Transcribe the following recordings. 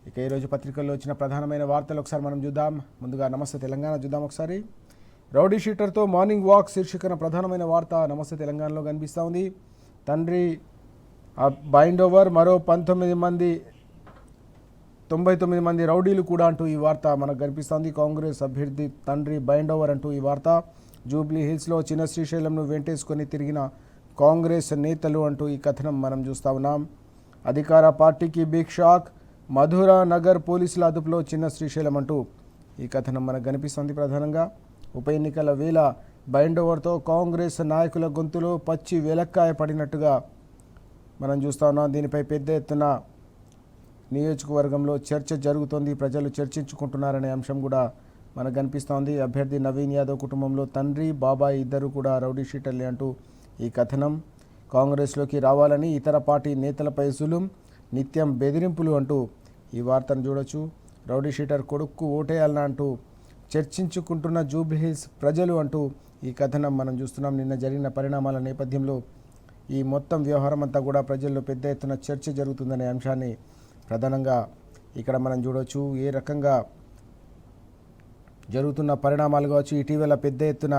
ఇక ఈరోజు పత్రికల్లో వచ్చిన ప్రధానమైన వార్తలు ఒకసారి మనం చూద్దాం. ముందుగా నమస్తే తెలంగాణ చూద్దాం ఒకసారి. రౌడీ షీటర్తో మార్నింగ్ వాక్ శీర్షికన ప్రధానమైన వార్త నమస్తే తెలంగాణలో కనిపిస్తూ ఉంది. తండ్రి బైండ్ ఓవర్, మరో 99 మంది రౌడీలు కూడా అంటూ ఈ వార్త మనకు కనిపిస్తోంది. కాంగ్రెస్ అభ్యర్థి తండ్రి బైండ్ ఓవర్ అంటూ ఈ వార్త. జూబ్లీ హిల్స్లో చిన్న శ్రీశైలంను వెంటేసుకొని తిరిగిన కాంగ్రెస్ నేతలు అంటూ ఈ కథనం మనం చూస్తూ ఉన్నాం. అధికార పార్టీకి బిగ్ షాక్, మధురా నగర్ పోలీసుల అదుపులో చిన్న శ్రీశైలం అంటూ ఈ కథనం మనకు కనిపిస్తుంది. ప్రధానంగా ఉప ఎన్నికల వేళ బైండ్ ఓవర్తో కాంగ్రెస్ నాయకుల గొంతులో పచ్చి వెలక్కాయ పడినట్టుగా మనం చూస్తూ ఉన్నాం. దీనిపై పెద్ద ఎత్తున నియోజకవర్గంలో చర్చ జరుగుతోంది, ప్రజలు చర్చించుకుంటున్నారనే అంశం కూడా మనకు కనిపిస్తోంది. అభ్యర్థి నవీన్ యాదవ్ కుటుంబంలో తండ్రి, బాబాయ్ ఇద్దరు కూడా రౌడీ షీటర్లే అంటూ ఈ కథనం. కాంగ్రెస్లోకి రావాలని ఇతర పార్టీ నేతలపై జులుం, నిత్యం బెదిరింపులు అంటూ ఈ వార్తను చూడొచ్చు. రౌడీ షీటర్ కొడుక్కు ఓటేయాలన్నా అంటూ చర్చించుకుంటున్న జూబ్లీహిల్స్ ప్రజలు అంటూ ఈ కథనం మనం చూస్తున్నాం. నిన్న జరిగిన పరిణామాల నేపథ్యంలో ఈ మొత్తం వ్యవహారం అంతా కూడా ప్రజల్లో పెద్ద ఎత్తున చర్చ జరుగుతుందనే అంశాన్ని ప్రధానంగా ఇక్కడ మనం చూడవచ్చు. ఏ రకంగా జరుగుతున్న పరిణామాలు కావచ్చు, ఇటీవల పెద్ద ఎత్తున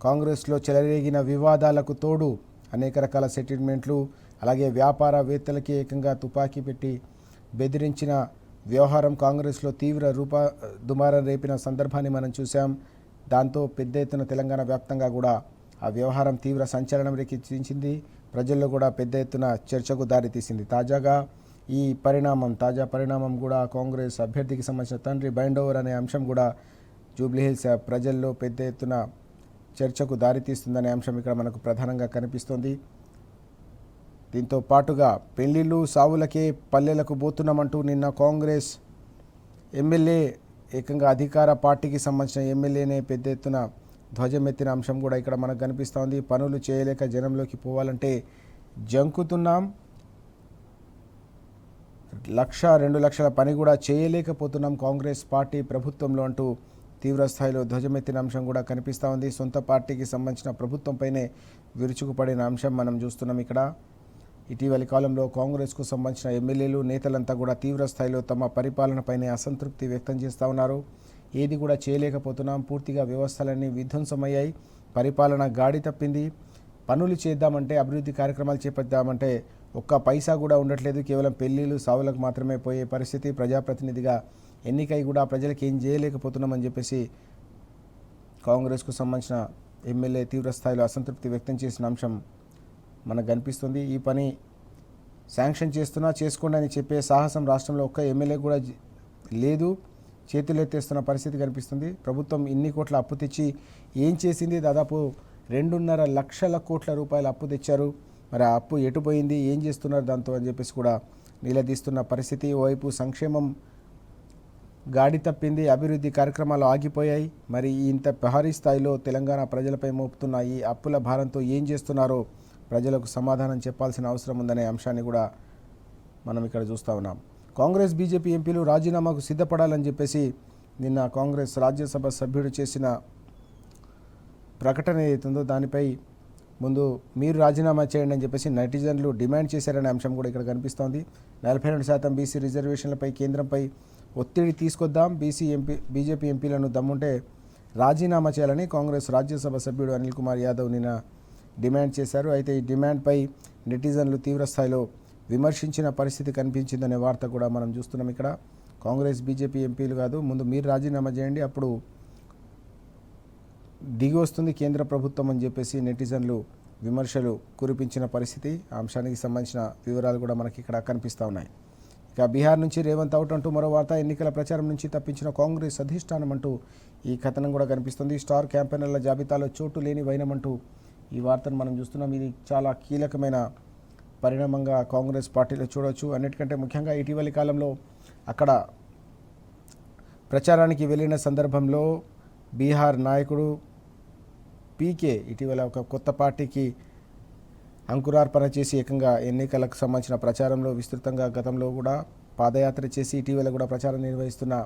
కాంగ్రెస్లో చెలరేగిన వివాదాలకు తోడు అనేక రకాల సెటిల్మెంట్లు, అలాగే వ్యాపారవేత్తలకి ఏకంగా తుపాకీ పెట్టి బెదిరించిన వ్యవహారం కాంగ్రెస్లో తీవ్ర దుమారం రేపిన సందర్భాన్ని మనం చూసాం. దాంతో పెద్ద ఎత్తున తెలంగాణ వ్యాప్తంగా కూడా ఆ వ్యవహారం తీవ్ర సంచలనం రేకెత్తించింది. ప్రజల్లో కూడా పెద్ద ఎత్తున చర్చకు దారితీసింది. తాజా పరిణామం కూడా కాంగ్రెస్ అభ్యర్థికి సంబంధించిన తండ్రి బైండ్ ఓవర్ అనే అంశం కూడా జూబ్లీహిల్స్ ప్రజల్లో పెద్ద ఎత్తున చర్చకు దారితీస్తుందనే అంశం ఇక్కడ మనకు ప్రధానంగా కనిపిస్తోంది. దీంతో పాటుగా పెళ్లిళ్ళు సావులకే పల్లెలకు పోతున్నామంటూ నిన్న కాంగ్రెస్ ఎమ్మెల్యే ఏకంగా అధికార పార్టీకి సంబంధించిన ఎమ్మెల్యేనే పెద్ద ఎత్తున ధ్వజమెత్తిన అంశం కూడా ఇక్కడ మనకు కనిపిస్తోంది. పనులు చేయలేక జనంలోకి పోవాలంటే జంకుతున్నాం, 1-2 లక్షల పని కూడా చేయలేకపోతున్నాం కాంగ్రెస్ పార్టీ ప్రభుత్వంలో అంటూ తీవ్రస్థాయిలో ధ్వజమెత్తిన అంశం కూడా కనిపిస్తూ ఉంది. సొంత పార్టీకి సంబంధించిన ప్రభుత్వంపైనే విరుచుకుపడిన అంశం మనం చూస్తున్నాం ఇక్కడ. ఇటీవలి కాలంలో కాంగ్రెస్కు సంబంధించిన ఎమ్మెల్యేలు, నేతలంతా కూడా తీవ్రస్థాయిలో తమ పరిపాలనపైనే అసంతృప్తి వ్యక్తం చేస్తూ ఉన్నారు. ఏది కూడా చేయలేకపోతున్నాం, పూర్తిగా వ్యవస్థలన్నీ విధ్వంసమయ్యాయి, పరిపాలన గాడి తప్పింది, పనులు చేద్దామంటే, అభివృద్ధి కార్యక్రమాలు చేపద్దామంటే ఒక్క పైసా కూడా ఉండట్లేదు, కేవలం పెళ్లిళ్ళు సావులకు మాత్రమే పోయే పరిస్థితి, ప్రజాప్రతినిధిగా ఎన్నికై కూడా ప్రజలకు ఏం చేయలేకపోతున్నామని చెప్పేసి కాంగ్రెస్కు సంబంధించిన ఎమ్మెల్యే తీవ్రస్థాయిలో అసంతృప్తి వ్యక్తం చేసిన అంశం మనకు కనిపిస్తుంది. ఈ పని శాంక్షన్ చేసుకోండి అని చెప్పే సాహసం రాష్ట్రంలో ఒక్క ఎమ్మెల్యే కూడా లేదు, చేతులెత్తేస్తున్న పరిస్థితి కనిపిస్తుంది. ప్రభుత్వం ఇన్ని కోట్ల అప్పు తెచ్చి ఏం చేసింది? దాదాపు 2.5 లక్షల కోట్ల రూపాయల అప్పు తెచ్చారు. మరి ఆ అప్పు ఎటుపోయింది, ఏం చేస్తున్నారు దాంతో అని చెప్పేసి కూడా నిలదీస్తున్న పరిస్థితి. ఓవైపు సంక్షేమం గాడి తప్పింది, అభివృద్ధి కార్యక్రమాలు ఆగిపోయాయి. మరి ఇంత భారీ స్థాయిలో తెలంగాణ ప్రజలపై మోపుతున్న ఈ అప్పుల భారంతో ఏం చేస్తున్నారో ప్రజలకు సమాధానం చెప్పాల్సిన అవసరం ఉందనే అంశాన్ని కూడా మనం ఇక్కడ చూస్తూ ఉన్నాం. కాంగ్రెస్ బీజేపీ ఎంపీలు రాజీనామాకు సిద్ధపడాలని చెప్పేసి నిన్న కాంగ్రెస్ రాజ్యసభ సభ్యుడు చేసిన ప్రకటన ఏదైతుందో దానిపై ముందు మీరు రాజీనామా చేయండి అని చెప్పేసి నెటిజన్లు డిమాండ్ చేశారనే అంశం కూడా ఇక్కడ కనిపిస్తోంది. 42% బీసీ రిజర్వేషన్లపై కేంద్రంపై ఒత్తిడి తీసుకొద్దాం, బీజేపీ ఎంపీలను దమ్ముంటే రాజీనామా చేయాలని కాంగ్రెస్ రాజ్యసభ సభ్యుడు అనిల్ కుమార్ యాదవ్ నిన్న డిమాండ్ చేశారు. అయితే ఈ డిమాండ్పై నెటిజన్లు తీవ్రస్థాయిలో విమర్శించిన పరిస్థితి కనిపించిందనే వార్త కూడా మనం చూస్తున్నాం ఇక్కడ. కాంగ్రెస్ బీజేపీ ఎంపీలు కాదు, ముందు మీరు రాజీనామా చేయండి, అప్పుడు దిగి వస్తుంది కేంద్ర ప్రభుత్వం అని చెప్పేసి నెటిజన్లు విమర్శలు కురిపించిన పరిస్థితి. ఆ అంశానికి సంబంధించిన వివరాలు కూడా మనకి ఇక్కడ కనిపిస్తూ ఉన్నాయి. ఇక బీహార్ నుంచి రేవంత్ అవుట్ అంటూ మరో వార్త. ఎన్నికల ప్రచారం నుంచి తప్పించిన కాంగ్రెస్ అధిష్టానం అంటూ ఈ కథనం కూడా కనిపిస్తుంది. స్టార్ క్యాంపెయినర్ల జాబితాలో చోటు లేని వైనమంటూ ఈ వార్తను మనం చూస్తున్నాం. ఇది చాలా కీలకమైన పరిణామంగా కాంగ్రెస్ పార్టీలో చూడవచ్చు. అన్నిటికంటే ముఖ్యంగా ఇటీవలి కాలంలో అక్కడ ప్రచారానికి వెళ్ళిన సందర్భంలో బీహార్ నాయకుడు పీకే ఇటీవల ఒక కొత్త పార్టీకి అంకురార్పణ చేసి ఏకంగా ఎన్నికలకు సంబంధించిన ప్రచారంలో విస్తృతంగా గతంలో కూడా పాదయాత్ర చేసి ఇటీవల కూడా ప్రచారం నిర్వహిస్తున్న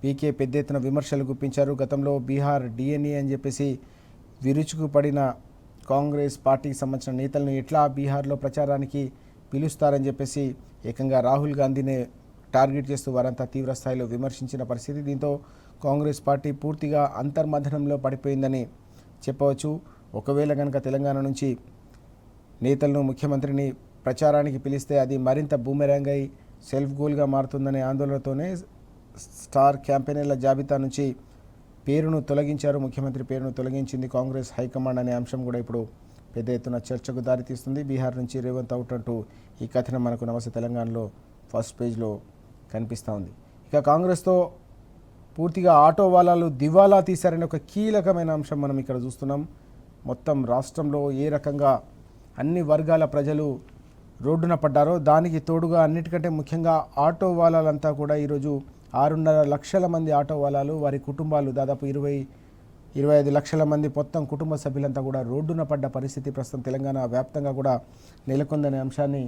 పీకే పెద్ద ఎత్తున విమర్శలు గుప్పించారు. గతంలో బీహార్ డిఎన్ఏ అని చెప్పేసి విరుచుకుపడిన కాంగ్రెస్ పార్టీకి సంబంధించిన నేతలను ఎట్లా బీహార్లో ప్రచారానికి పిలుస్తారని చెప్పేసి ఏకంగా రాహుల్ గాంధీనే టార్గెట్ చేస్తూ వారంతా తీవ్ర స్థాయిలో విమర్శించిన పరిస్థితి. దీంతో కాంగ్రెస్ పార్టీ పూర్తిగా అంతర్మథనంలో పడిపోయిందని చెప్పవచ్చు. ఒకవేళ కనుక తెలంగాణ నుంచి నేతలను ముఖ్యమంత్రిని ప్రచారానికి పిలిస్తే అది మరింత బూమెరాంగ్ అయి సెల్ఫ్ గోల్గా మారుతుందనే ఆందోళనతోనే స్టార్ క్యాంపెయినర్ల జాబితా నుంచి పేరును తొలగించారు. ముఖ్యమంత్రి పేరును తొలగించింది కాంగ్రెస్ హైకమాండ్ అనే అంశం కూడా ఇప్పుడు పెద్ద ఎత్తున చర్చకు దారితీస్తుంది. బీహార్ నుంచి రేవంత్ అవుట్ అంటూ ఈ కథనం మనకు నమస్తే తెలంగాణలో ఫస్ట్ పేజ్లో కనిపిస్తూ ఉంది. ఇక కాంగ్రెస్తో పూర్తిగా ఆటో వాలాలు దివాలా తీశారనే ఒక కీలకమైన అంశం మనం ఇక్కడ చూస్తున్నాం. మొత్తం రాష్ట్రంలో ఏ రకంగా అన్ని వర్గాల ప్రజలు రోడ్డున పడ్డారో దానికి తోడుగా అన్నిటికంటే ముఖ్యంగా ఆటో వాలాలంతా కూడా ఈరోజు 6.5 లక్షల మంది ఆటో వాలాలు, వారి కుటుంబాలు దాదాపు 25 లక్షల మంది మొత్తం కుటుంబ సభ్యులంతా కూడా రోడ్డున పడ్డ పరిస్థితి ప్రస్తుతం తెలంగాణ వ్యాప్తంగా కూడా నెలకొందనే అంశాన్ని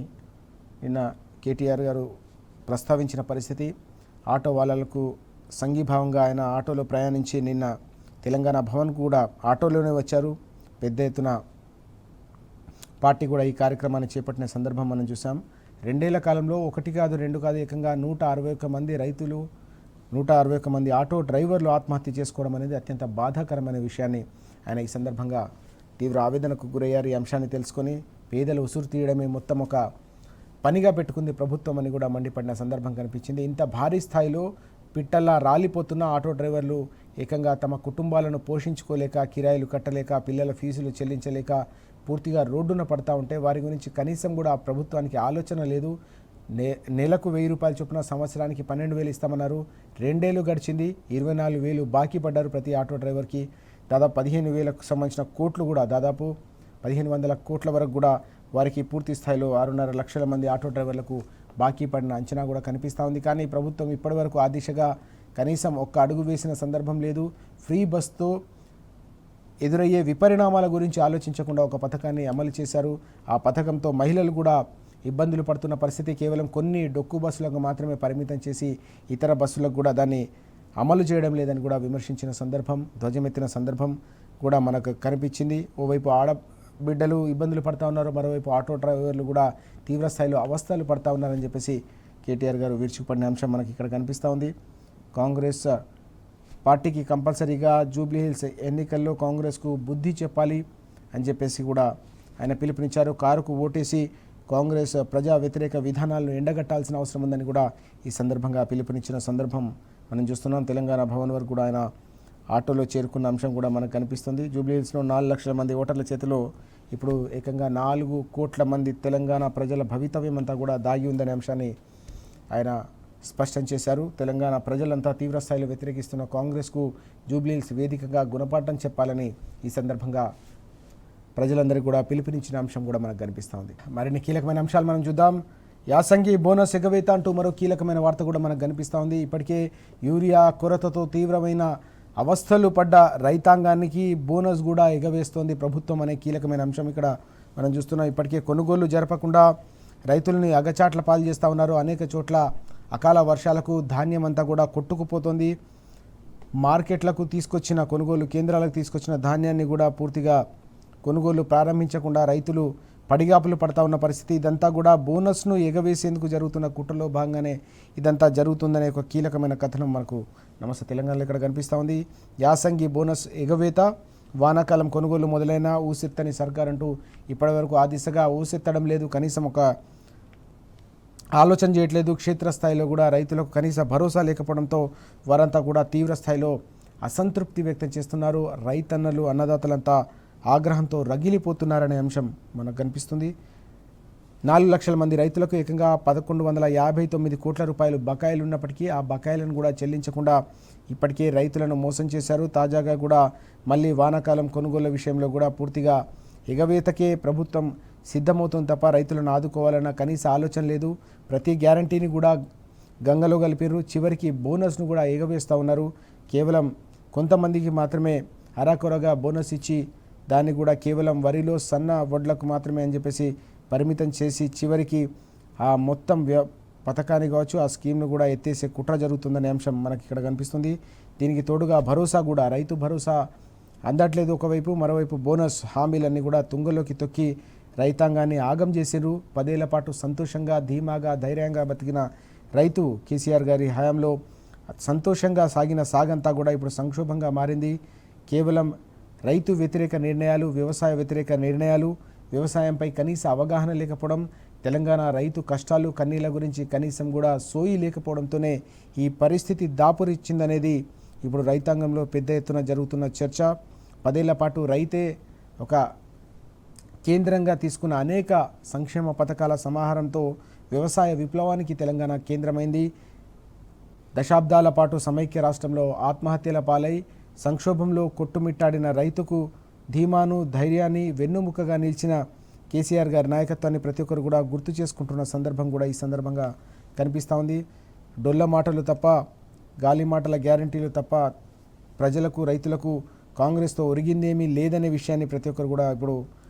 నిన్న కేటీఆర్ గారు ప్రస్తావించిన పరిస్థితి. ఆటో వాలాలకు సంఘీభావంగా ఆయన ఆటోలో ప్రయాణించి నిన్న తెలంగాణ భవన్ కూడా ఆటోలోనే వచ్చారు. పెద్ద ఎత్తున పార్టీ కూడా ఈ కార్యక్రమాన్ని చేపట్టిన సందర్భం మనం చూసాం. 2 ఏళ్ల కాలంలో 1 కాదు 2 కాదు ఏకంగా 161 మంది రైతులు, 161 మంది ఆటో డ్రైవర్లు ఆత్మహత్య చేసుకోవడం అనేది అత్యంత బాధాకరమైన విషయాన్ని ఆయన ఈ సందర్భంగా తీవ్ర ఆవేదనకు గురయ్యారు. ఈ అంశాన్ని తెలుసుకొని పేదలు ఉసురు తీయడమే మొత్తం ఒక పనిగా పెట్టుకుంది ప్రభుత్వం అని కూడా మండిపడిన సందర్భం కనిపించింది. ఇంత భారీ స్థాయిలో పిట్టల్లా రాలిపోతున్న ఆటో డ్రైవర్లు ఏకంగా తమ కుటుంబాలను పోషించుకోలేక, కిరాయిలు కట్టలేక, పిల్లల ఫీజులు చెల్లించలేక పూర్తిగా రోడ్డున పడతా ఉంటే వారి గురించి కనీసం కూడా ప్రభుత్వానికి ఆలోచన లేదు. నెలకు 1000 రూపాయల చొప్పున సంవత్సరానికి 12,000 ఇస్తామన్నారు. 2 ఏళ్ళు గడిచింది, 24,000 బాకీ పడ్డారు ప్రతి ఆటో డ్రైవర్కి. దాదాపు 15,000కు సంబంధించిన కోట్లు కూడా దాదాపు 1,500 కోట్ల వరకు కూడా వారికి పూర్తి స్థాయిలో 6.5 లక్షల మంది ఆటో డ్రైవర్లకు బాకీ పడిన అంచనా కూడా కనిపిస్తూ ఉంది. కానీ ప్రభుత్వం ఇప్పటివరకు ఆ దిశగా కనీసం ఒక్క అడుగు వేసిన సందర్భం లేదు. ఫ్రీ బస్తో ఎదురయ్యే విపరిణామాల గురించి ఆలోచించకుండా ఒక పథకాన్ని అమలు చేశారు. ఆ పథకంతో మహిళలు కూడా ఇబ్బందులు పడుతున్న పరిస్థితి. కేవలం కొన్ని డొక్కు బస్సులకు మాత్రమే పరిమితం చేసి ఇతర బస్సులకు కూడా దాన్ని అమలు చేయడం లేదని కూడా విమర్శించిన సందర్భం, ధ్వజమెత్తిన సందర్భం కూడా మనకు కనిపించింది. ఓవైపు ఆడబిడ్డలు ఇబ్బందులు పడుతూ ఉన్నారు, మరోవైపు ఆటో డ్రైవర్లు కూడా తీవ్ర స్థాయిలో అవస్థలు పడుతూ ఉన్నారని చెప్పేసి కేటీఆర్ గారు విరుచుకుపడిన అంశం మనకి ఇక్కడ కనిపిస్తూ ఉంది. కాంగ్రెస్ పార్టీకి కంపల్సరీగా జూబ్లీహిల్స్ ఎన్నికల్లో కాంగ్రెస్కు బుద్ధి చెప్పాలి అని చెప్పేసి కూడా ఆయన పిలుపునిచ్చారు. కారుకు ఓటేసి కాంగ్రెస్ ప్రజా వ్యతిరేక విధానాలను ఎండగట్టాల్సిన అవసరం ఉందని కూడా ఈ సందర్భంగా పిలుపునిచ్చిన సందర్భం మనం చూస్తున్నాం. తెలంగాణ భవన్ వరకు కూడా ఆయన ఆటోలో చేరుకున్న అంశం కూడా మనకు కనిపిస్తుంది. జూబ్లీహిల్స్లో 4 లక్షల మంది ఓటర్ల చేతిలో ఇప్పుడు ఏకంగా 4 కోట్ల మంది తెలంగాణ ప్రజల భవితవ్యం అంతా కూడా దాగి ఉందనే అంశాన్ని ఆయన స్పష్టం చేశారు. తెలంగాణ ప్రజలంతా తీవ్రస్థాయిలో వ్యతిరేకిస్తున్న కాంగ్రెస్కు జూబ్లీహిల్స్ వేదికగా గుణపాఠం చెప్పాలని ఈ సందర్భంగా ప్రజలందరికీ కూడా పిలుపునిచ్చిన అంశం కూడా మనకు కనిపిస్తూ ఉంది. మరిన్ని కీలకమైన అంశాలు మనం చూద్దాం. యాసంగి బోనస్ ఎగవేత అంటూ మరో కీలకమైన వార్త కూడా మనకు కనిపిస్తూ ఉంది. ఇప్పటికే యూరియా కొరతతో తీవ్రమైన అవస్థలు పడ్డ రైతాంగానికి బోనస్ కూడా ఎగవేస్తోంది ప్రభుత్వం అనే కీలకమైన అంశం ఇక్కడ మనం చూస్తున్నాం. ఇప్పటికే కొనుగోలు జరపకుండా రైతులని అగచాట్ల పాలు చేస్తూ ఉన్నారు. అనేక చోట్ల అకాల వర్షాలకు ధాన్యం అంతా కూడా కొట్టుకుపోతుంది. మార్కెట్లకు తీసుకొచ్చిన కొనుగోలు కేంద్రాలకు తీసుకొచ్చిన ధాన్యాన్ని కూడా పూర్తిగా కొనుగోలు ప్రారంభించకుండా రైతులు పడిగాపులు పడతా ఉన్న పరిస్థితి. ఇదంతా కూడా బోనస్ను ఎగవేసేందుకు జరుగుతున్న కుట్రలో భాగంగానే ఇదంతా జరుగుతుందనే ఒక కీలకమైన కథనం మనకు నమస్తే తెలంగాణలో ఇక్కడ కనిపిస్తూ ఉంది. యాసంగి బోనస్ ఎగవేత, వానాకాలం కొనుగోలు మొదలైన ఊసెత్తని సర్కార్ అంటూ ఇప్పటివరకు ఆ దిశగా ఊసెత్తడం లేదు, కనీసం ఒక ఆలోచన చేయట్లేదు. క్షేత్రస్థాయిలో కూడా రైతులకు కనీస భరోసా లేకపోవడంతో వారంతా కూడా తీవ్ర స్థాయిలో అసంతృప్తి వ్యక్తం చేస్తున్నారు. రైతన్నలు, అన్నదాతలంతా ఆగ్రహంతో రగిలిపోతున్నారనే అంశం మనకు కనిపిస్తుంది. 4 లక్షల మంది రైతులకు ఏకంగా 1,159 కోట్ల రూపాయలు బకాయిలు ఉన్నప్పటికీ ఆ బకాయిలను కూడా చెల్లించకుండా ఇప్పటికే రైతులను మోసం చేశారు. తాజాగా కూడా మళ్ళీ వానాకాలం కొనుగోళ్ల విషయంలో కూడా పూర్తిగా ఎగవేతకే ప్రభుత్వం సిద్ధమవుతుంది తప్ప రైతులను ఆదుకోవాలన్న కనీస ఆలోచన లేదు. ప్రతి గ్యారంటీని కూడా గంగలో కలిపారు. చివరికి బోనస్ను కూడా ఎగవేస్తూ ఉన్నారు. కేవలం కొంతమందికి మాత్రమే అరాకొరగా బోనస్ ఇచ్చి దాన్ని కూడా కేవలం వరిలో సన్న వడ్లకు మాత్రమే అని చెప్పేసి పరిమితం చేసి చివరికి ఆ మొత్తం పథకాన్ని కావచ్చు ఆ స్కీమ్ను కూడా ఎత్తేసే కుట్ర జరుగుతుందనే అంశం మనకి ఇక్కడ కనిపిస్తుంది. దీనికి తోడుగా భరోసా కూడా రైతు భరోసా అందట్లేదు ఒకవైపు, మరోవైపు బోనస్ హామీలన్నీ కూడా తుంగలోకి తొక్కి రైతాంగాన్ని ఆగం చేసిరు. 10 ఏళ్ల పాటు సంతోషంగా, ధీమాగా, ధైర్యంగా బతికిన రైతు కేసీఆర్ గారి హయాంలో సంతోషంగా సాగిన సాగంతా కూడా ఇప్పుడు సంక్షోభంగా మారింది. కేవలం రైతు వ్యతిరేక నిర్ణయాలు, వ్యవసాయ వ్యతిరేక నిర్ణయాలు, వ్యవసాయంపై కనీస అవగాహన లేకపోవడం, తెలంగాణ రైతు కష్టాలు కన్నీళ్ల గురించి కనీసం కూడా సోయి లేకపోవడంతోనే ఈ పరిస్థితి దాపురిచ్చిందనేది ఇప్పుడు రైతాంగంలో పెద్ద ఎత్తున జరుగుతున్న చర్చ. 10 ఏళ్ల పాటు రైతే ఒక కేంద్రంగా తీసుకున్న అనేక సంక్షేమ పథకాల సమాహారంతో వ్యవసాయ విప్లవానికి తెలంగాణ కేంద్రమైంది. దశాబ్దాల పాటు సమైక్య రాష్ట్రంలో ఆత్మహత్యల పాలై సంక్షోభంలో కొట్టుమిట్టాడిన రైతుకు ధీమాను, ధైర్యాన్ని వెన్నుముకగా నిలిచిన కేసీఆర్ గారి నాయకత్వాన్ని ప్రతి ఒక్కరు కూడా గుర్తు చేసుకుంటున్న సందర్భం కూడా ఈ సందర్భంగా కనిపిస్తూ ఉంది. డొల్ల మాటలు తప్ప, గాలి మాటల గ్యారంటీలు తప్ప ప్రజలకు, రైతులకు కాంగ్రెస్తో ఒరిగిందేమీ లేదనే విషయాన్ని ప్రతి ఒక్కరు కూడా ఇప్పుడు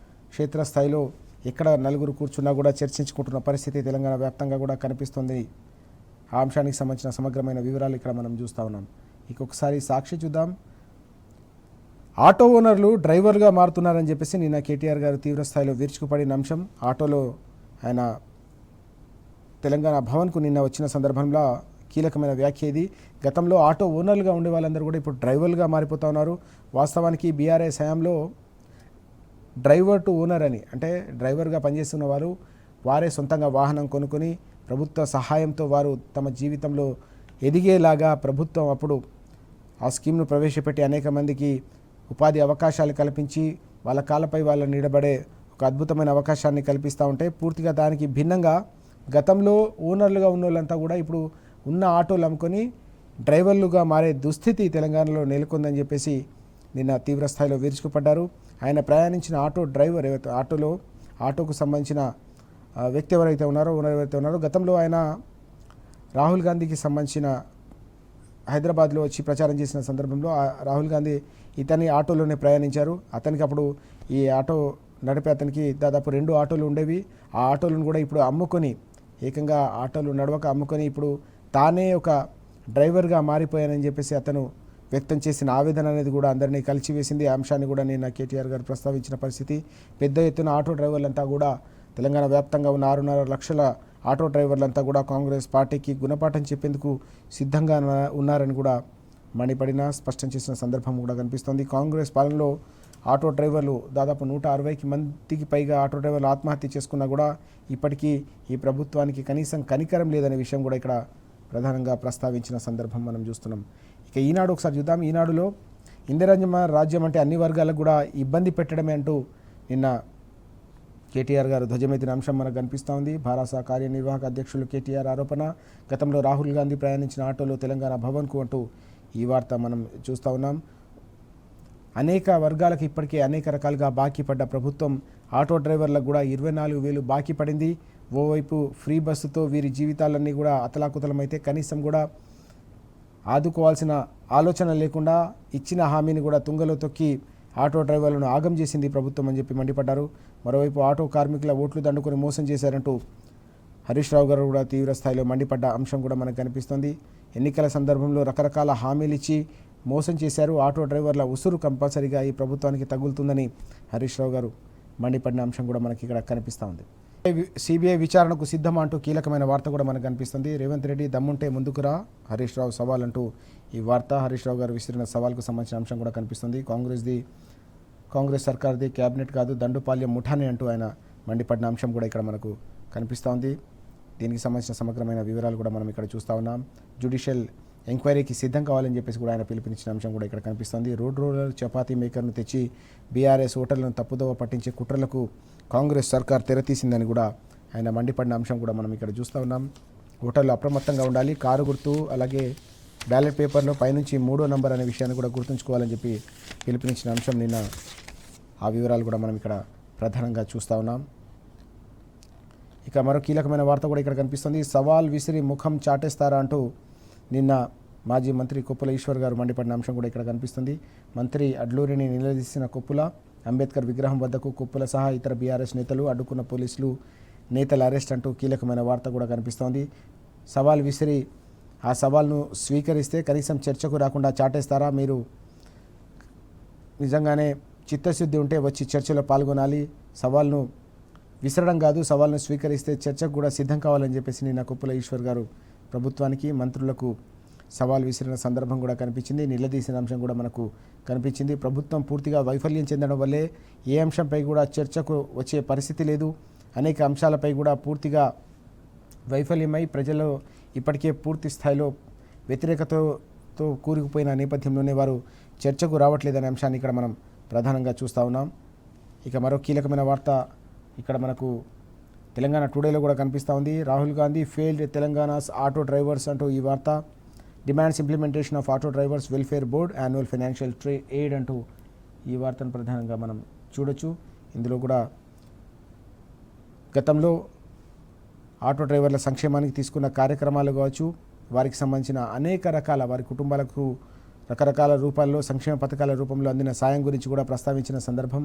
క్షేత్రస్థాయిలో ఎక్కడ నలుగురు కూర్చున్నా కూడా చర్చించుకుంటున్న పరిస్థితి తెలంగాణ వ్యాప్తంగా కూడా కనిపిస్తుంది. ఆ అంశానికి సంబంధించిన సమగ్రమైన వివరాలు ఇక్కడ మనం చూస్తూ ఉన్నాం. ఇంకొకసారి సాక్షి చూద్దాం. ఆటో ఓనర్లు డ్రైవర్గా మారుతున్నారని చెప్పేసి నిన్న కేటీఆర్ గారు తీవ్రస్థాయిలో విరుచుకుపడిన అంశం. ఆటోలో ఆయన తెలంగాణ భవన్కు నిన్న వచ్చిన సందర్భంలో కీలకమైన వ్యాఖ్య ఇది. గతంలో ఆటో ఓనర్లుగా ఉండే వాళ్ళందరూ కూడా ఇప్పుడు డ్రైవర్లుగా మారిపోతూ ఉన్నారు. వాస్తవానికి బీఆర్ఎస్ హయాంలో డ్రైవర్ టు ఓనర్ అని, అంటే డ్రైవర్గా పనిచేస్తున్న వారు వారే సొంతంగా వాహనం కొనుక్కొని ప్రభుత్వ సహాయంతో వారు తమ జీవితంలో ఎదిగేలాగా ప్రభుత్వం అప్పుడు ఆ స్కీమ్ను ప్రవేశపెట్టి అనేక మందికి ఉపాధి అవకాశాలు కల్పించి వాళ్ళ కాళ్ళపై వాళ్ళు నిలబడే ఒక అద్భుతమైన అవకాశాన్ని కల్పిస్తూ ఉంటే, పూర్తిగా దానికి భిన్నంగా గతంలో ఓనర్లుగా ఉన్న వాళ్ళంతా కూడా ఇప్పుడు ఉన్న ఆటోలు అమ్ముకొని డ్రైవర్లుగా మారే దుస్థితి తెలంగాణలో నెలకొందని చెప్పేసి నిన్న తీవ్రస్థాయిలో విరుచుకుపడ్డారు. ఆయన ప్రయాణించిన ఆటో డ్రైవర్ ఏవైతే ఆటోకు సంబంధించిన వ్యక్తి ఎవరైతే ఉన్నారో, ఓనర్ ఎవరైతే ఉన్నారో, గతంలో ఆయన రాహుల్ గాంధీకి సంబంధించిన హైదరాబాద్లో వచ్చి ప్రచారం చేసిన సందర్భంలో రాహుల్ గాంధీ ఇతని ఆటోలోనే ప్రయాణించారు. అతనికి అప్పుడు ఈ ఆటో నడిపే అతనికి దాదాపు 2 ఆటోలు ఉండేవి. ఆ ఆటోలను కూడా ఇప్పుడు అమ్ముకొని, ఏకంగా ఆటోలు నడవక అమ్ముకొని ఇప్పుడు తానే ఒక డ్రైవర్గా మారిపోయానని చెప్పేసి అతను వ్యక్తం చేసిన ఆవేదన అనేది కూడా అందరినీ కలిసివేసింది. ఆ అంశాన్ని కూడా నిన్న కేటీఆర్ గారు ప్రస్తావించిన పరిస్థితి. పెద్ద ఎత్తున ఆటో డ్రైవర్లంతా కూడా తెలంగాణ వ్యాప్తంగా ఉన్న 6.5 లక్షల ఆటో డ్రైవర్లంతా కూడా కాంగ్రెస్ పార్టీకి గుణపాఠం చెప్పేందుకు సిద్ధంగా ఉన్నారని కూడా మండిపడిన స్పష్టం చేసిన సందర్భం కూడా కనిపిస్తోంది. కాంగ్రెస్ పాలనలో ఆటో డ్రైవర్లు దాదాపు 160 మందికి పైగా ఆటో డ్రైవర్లు ఆత్మహత్య చేసుకున్నా కూడా ఇప్పటికీ ఈ ప్రభుత్వానికి కనీసం కనికరం లేదనే విషయం కూడా ఇక్కడ ప్రధానంగా ప్రస్తావించిన సందర్భం మనం చూస్తున్నాం. ఇక ఈనాడు ఒకసారి చూద్దాం. ఈనాడులో ఇందిరమ్మ రాజ్యం అంటే అన్ని వర్గాలకు కూడా ఇబ్బంది పెట్టడమే అంటూ నిన్న కేటీఆర్ గారు ధ్వజమెత్తిన అంశం మనకు కనిపిస్తూ ఉంది. భారాస కార్యనిర్వాహక అధ్యక్షులు కేటీఆర్ ఆరోపణ. గతంలో రాహుల్ గాంధీ ప్రయాణించిన ఆటోలో తెలంగాణ భవన్కు అంటూ ఈ వార్త మనం చూస్తూ ఉన్నాం. అనేక వర్గాలకు ఇప్పటికే అనేక రకాలుగా బాకీ పడ్డ ప్రభుత్వం ఆటో డ్రైవర్లకు కూడా 24,000 బాకీ పడింది. ఓవైపు ఫ్రీ బస్సుతో వీరి జీవితాలన్నీ కూడా అతలాకుతలమైతే కనీసం కూడా ఆదుకోవాల్సిన ఆలోచన లేకుండా ఇచ్చిన హామీని కూడా తుంగలో తొక్కి ఆటో డ్రైవర్లను ఆగం చేసింది ప్రభుత్వం అని చెప్పి మండిపడ్డారు. మరోవైపు ఆటో కార్మికుల ఓట్లు దండుకొని మోసం చేశారంటూ హరీష్ రావు గారు కూడా తీవ్ర స్థాయిలో మండిపడ్డ అంశం కూడా మనకు కనిపిస్తోంది. ఎన్నికల సందర్భంలో రకరకాల హామీలు ఇచ్చి మోసం చేశారు. ఆటో డ్రైవర్ల ఉసురు కంపల్సరీగా ఈ ప్రభుత్వానికి తగులుతుందని హరీష్ రావు గారు మండిపడిన అంశం కూడా మనకి ఇక్కడ కనిపిస్తూ ఉంది. సిబిఐ విచారణకు సిద్ధమా అంటూ కీలకమైన వార్త కూడా మనకు కనిపిస్తుంది. రేవంత్ రెడ్డి దమ్ముంటే ముందుకురా, హరీష్ రావు సవాల్ అంటూ ఈ వార్త హరీష్ రావు గారు విసిరిన సవాల్కు సంబంధించిన అంశం కూడా కనిపిస్తుంది. కాంగ్రెస్ సర్కార్ది క్యాబినెట్ కాదు, దండుపాల్యం ముఠానే అంటూ ఆయన మండిపడిన అంశం కూడా ఇక్కడ మనకు కనిపిస్తూ ఉంది. దీనికి సంబంధించిన సమగ్రమైన వివరాలు కూడా మనం ఇక్కడ చూస్తూ ఉన్నాం. జ్యుడిషియల్ ఎంక్వైరీకి సిద్ధం కావాలని చెప్పేసి కూడా ఆయన పిలుపునిచ్చిన అంశం కూడా ఇక్కడ కనిపిస్తుంది. రోలర్ చపాతీ మేకర్ను తెచ్చి బీఆర్ఎస్ ఓటర్లను తప్పుదోవ పట్టించే కుట్రలకు కాంగ్రెస్ సర్కార్ తెరతీసిందని కూడా ఆయన మండిపడిన అంశం కూడా మనం ఇక్కడ చూస్తూ ఉన్నాం. ఓటర్లు అప్రమత్తంగా ఉండాలి, కారు గుర్తు అలాగే బ్యాలెట్ పేపర్లో పైనుంచి 3వ నంబర్ అనే విషయాన్ని కూడా గుర్తుంచుకోవాలని చెప్పి పిలుపునిచ్చిన అంశం నిన్న ఆ వివరాలు కూడా మనం ఇక్కడ ప్రధానంగా చూస్తూ ఉన్నాం. ఇక మరో కీలకమైన వార్త కూడా ఇక్కడ కనిపిస్తుంది. సవాల్ విసిరి ముఖం చాటేస్తారా అంటూ నిన్న మాజీ మంత్రి కొప్పుల ఈశ్వర్ గారు మండిపడిన అంశం కూడా ఇక్కడ కనిపిస్తుంది. మంత్రి అడ్లూరిని నిలదీసిన కొప్పుల, అంబేద్కర్ విగ్రహం వద్దకు కొప్పుల సహా ఇతర బీఆర్ఎస్ నేతలు, అడ్డుకున్న పోలీసులు, నేతల అరెస్ట్ అంటూ కీలకమైన వార్త కూడా కనిపిస్తోంది. సవాల్ విసిరి ఆ సవాల్ను స్వీకరిస్తే కనీసం చర్చకు రాకుండా చాటేస్తారా? మీరు నిజంగానే చిత్తశుద్ధి ఉంటే వచ్చి చర్చలో పాల్గొనాలి, సవాల్ను విసరడం కాదు, సవాల్ను స్వీకరిస్తే చర్చకు కూడా సిద్ధం కావాలని చెప్పేసి నిన్న కొప్పుల ఈశ్వర్ గారు ప్రభుత్వానికి మంత్రులకు సవాల్ విసిరిన సందర్భం కూడా కనిపించింది. నిలదీసిన అంశం కూడా మనకు కనిపించింది. ప్రభుత్వం పూర్తిగా వైఫల్యం చెందడం వల్లే ఏ అంశంపై కూడా చర్చకు వచ్చే పరిస్థితి లేదు. అనేక అంశాలపై కూడా పూర్తిగా వైఫల్యమై ప్రజలు ఇప్పటికే పూర్తి స్థాయిలో వ్యతిరేకతతో కూరుకుపోయిన నేపథ్యంలోనే వారు చర్చకు రావట్లేదనే అంశాన్ని ఇక్కడ మనం ప్రధానంగా చూస్తూ ఉన్నాం. ఇక మరో కీలకమైన వార్త ఇక్కడ మనకు తెలంగాణ టుడేలో కూడా కనిపిస్తూ ఉంది. Rahul Gandhi failed Telangana's auto drivers అంటూ ఈ వార్త. Demands implementation of auto drivers welfare board annual financial aid అంటూ ఈ వార్తను ప్రధానంగా మనం చూడొచ్చు. ఇందులో కూడా గతంలో ఆటో డ్రైవర్ల సంక్షేమానికి తీసుకున్న కార్యక్రమాలు కావచ్చు, వారికి సంబంధించిన అనేక రకాల వారి కుటుంబాలకు రకరకాల రూపాల్లో సంక్షేమ పథకాల రూపంలో అందిన సాయం గురించి కూడా ప్రస్తావించిన సందర్భం.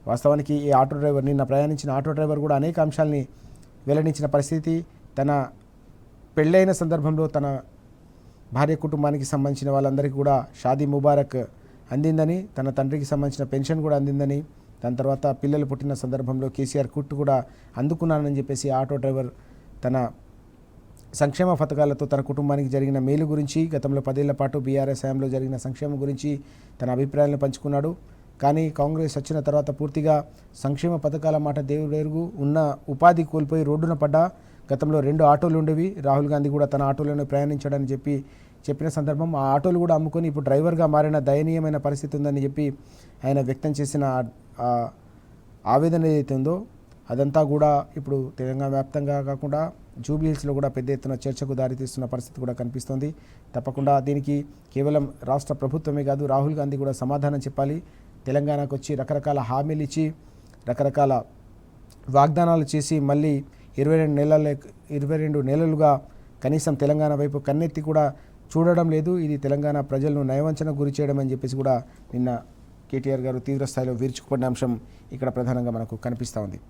వాస్తవానికి ఈ ఆటో డ్రైవర్ నిన్న ప్రయాణించిన ఆటో డ్రైవర్ కూడా అనేక అంశాలని వెల్లడించిన పరిస్థితి. తన పెళ్ళైన సందర్భంలో తన భార్య కుటుంబానికి సంబంధించిన వాళ్ళందరికీ కూడా షాదీ ముబారక్ అందిందని, తన తండ్రికి సంబంధించిన పెన్షన్ కూడా అందిందని, దాని తర్వాత పిల్లలు పుట్టిన సందర్భంలో కేసీఆర్ కుట్టు కూడా అందుకున్నానని చెప్పేసి ఆటో డ్రైవర్ తన సంక్షేమ పథకాలతో తన కుటుంబానికి జరిగిన మేలు గురించి, గతంలో 10 ఏళ్ల పాటు బీఆర్ఎస్ హయాంలో జరిగిన సంక్షేమం గురించి తన అభిప్రాయాలను పంచుకున్నాడు. కానీ కాంగ్రెస్ వచ్చిన తర్వాత పూర్తిగా సంక్షేమ పథకాల మాట దేవుడెరుగు, ఉన్న ఉపాధి కోల్పోయి రోడ్డున పడ్డా. గతంలో 2 ఆటోలు ఉండేవి. రాహుల్ గాంధీ కూడా తన ఆటోలోనే ప్రయాణించాడని చెప్పిన సందర్భం. ఆ ఆటోలు కూడా అమ్ముకొని ఇప్పుడు డ్రైవర్గా మారిన దయనీయమైన పరిస్థితి ఉందని చెప్పి ఆయన వ్యక్తం చేసిన ఆవేదన ఏదైతే ఉందో అదంతా కూడా ఇప్పుడు తెలంగాణ వ్యాప్తంగా కాకుండా జూబ్లీహిల్స్లో కూడా పెద్ద ఎత్తున చర్చకు దారితీస్తున్న పరిస్థితి కూడా కనిపిస్తోంది. తప్పకుండా దీనికి కేవలం రాష్ట్ర ప్రభుత్వమే కాదు, రాహుల్ గాంధీ కూడా సమాధానం చెప్పాలి. తెలంగాణకు వచ్చి రకరకాల హామీలు ఇచ్చి రకరకాల వాగ్దానాలు చేసి మళ్ళీ 22 నెలలుగా కనీసం తెలంగాణ వైపు కన్నెత్తి కూడా చూడడం లేదు. ఇది తెలంగాణ ప్రజలను నయవంచనకు గురి చేయడం అని చెప్పేసి కూడా నిన్న కేటీఆర్ గారు తీవ్రస్థాయిలో విరుచుకుపడిన అంశం ఇక్కడ ప్రధానంగా మనకు కనిపిస్తూ ఉంది.